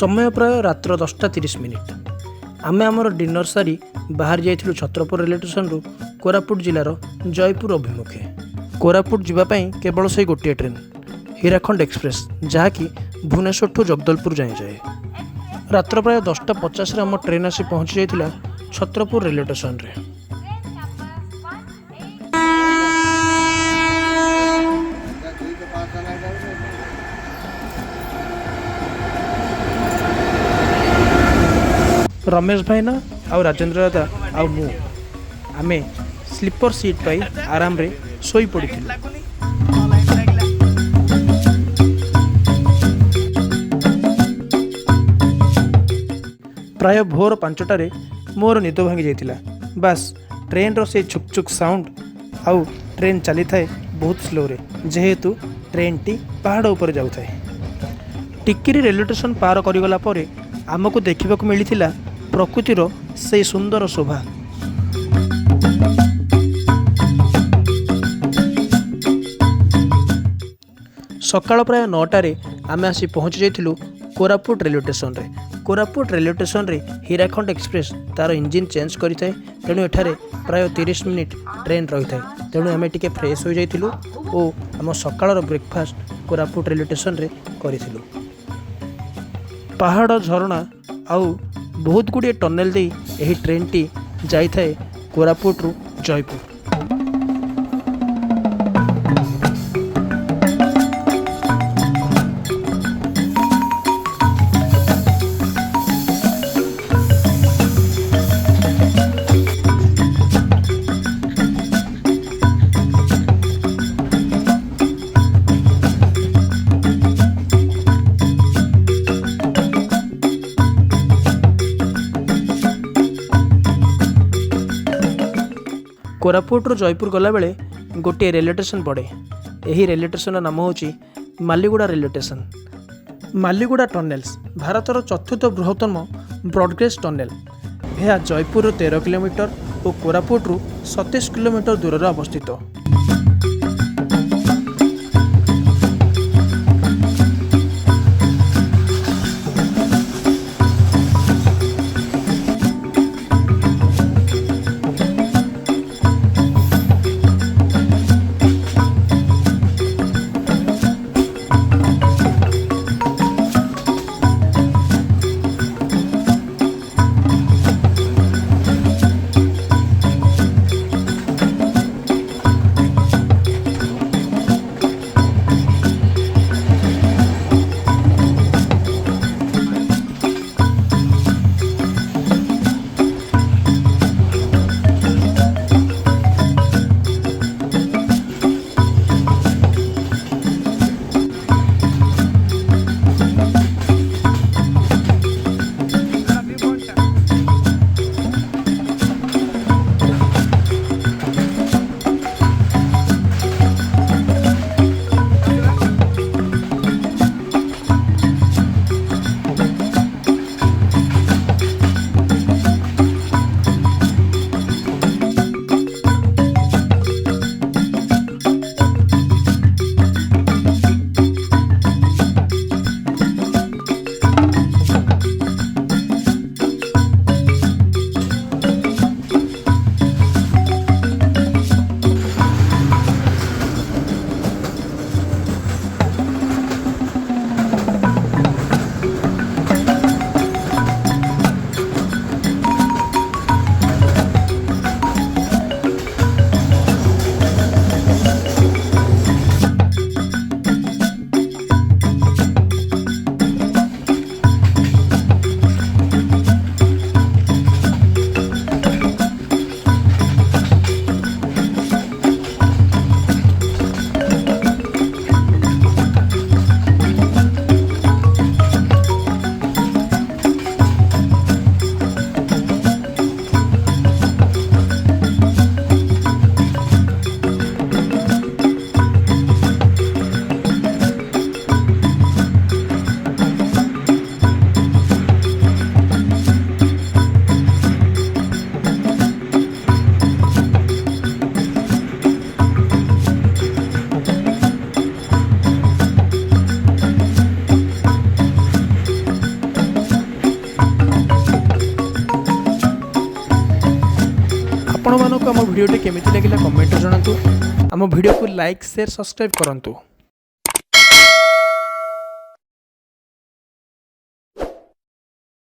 समय प्राय रात्र 10:30 आमे आमर डिनर सारी बाहर जाइथिलु छत्रपुर रेलवे स्टेशन रु कोरापुट जिलार जयपुर अभिमुखे। कोरापुट जीवापाई केवल से गोटे ट्रेन हीराखंड एक्सप्रेस जहाँकि भुवनेश्वर ठू जगदलपुर जाए। रात्र प्राय 10:50 आम ट्रेन आसी पहुँची जाइथिला छत्रपुर रेलवे स्टेशन रे। रमेश भाईना आउ राजेंद्र दादा आउ मु आमे स्लीपर सीट पाई आराम रे सोई पड़िथिलु। प्राय भोर 5टारे मोर निद भांगी जाइतिला। बास ट्रेन रो से छुक छुक साउंड आउ ट्रेन चली थाए बहुत स्लो रे, जेहेतु ट्रेन टी पहाड़ ऊपर जाउ थाए। टिक्किरी रेलवे स्टेशन पार करिगला परे आमको देखिबाकू मिलिथिला प्रकृतिर से सुंदर शोभा। सकाळ प्राय 9टारे आमे आसी पहुँची जाइथिलु कोरापुट रेलवे स्टेशन रे। कोरापुट रेलवे स्टेशन रे हीराखंड एक्सप्रेस तार इंजिन चेंज करिथाए, तेणु एठारे प्राय 30 मिनिट ट्रेन रही थाए। तेणु आमे टिके फ्रेश हो जाइथिलु ओ आम सकाळर ब्रेकफास्ट कोरापुट रेलवे स्टेशन रे करिथिलु। पहाड़ झरणा आउ बहुत गुड़िए टनेल दे यही ट्रेन टी जाई थाए कोरापुट रु जयपुर। कोरापुट रु जयपुर गला बेले गोटे रेलवे स्टेशन पड़े। यही रेलवे स्टेशन नाम होची मालीगुड़ा रेलवे स्टेशन। मालीगुड़ा टनेल्स भारतर चतुर्थ बृहत्तम ब्रॉडगेज टनेल। यह जयपुर रु 13 किलोमीटर और कोरापुट रु 27 किलोमीटर दूर अवस्थित। ଆପଣମାନଙ୍କୁ ଆମ ଭିଡ଼ିଓଟି କେମିତି ଲାଗିଲା କମେଣ୍ଟରେ ଜଣାନ୍ତୁ। ଆମ ଭିଡ଼ିଓକୁ ଲାଇକ୍ ସେୟାର ସବସ୍କ୍ରାଇବ୍ କରନ୍ତୁ।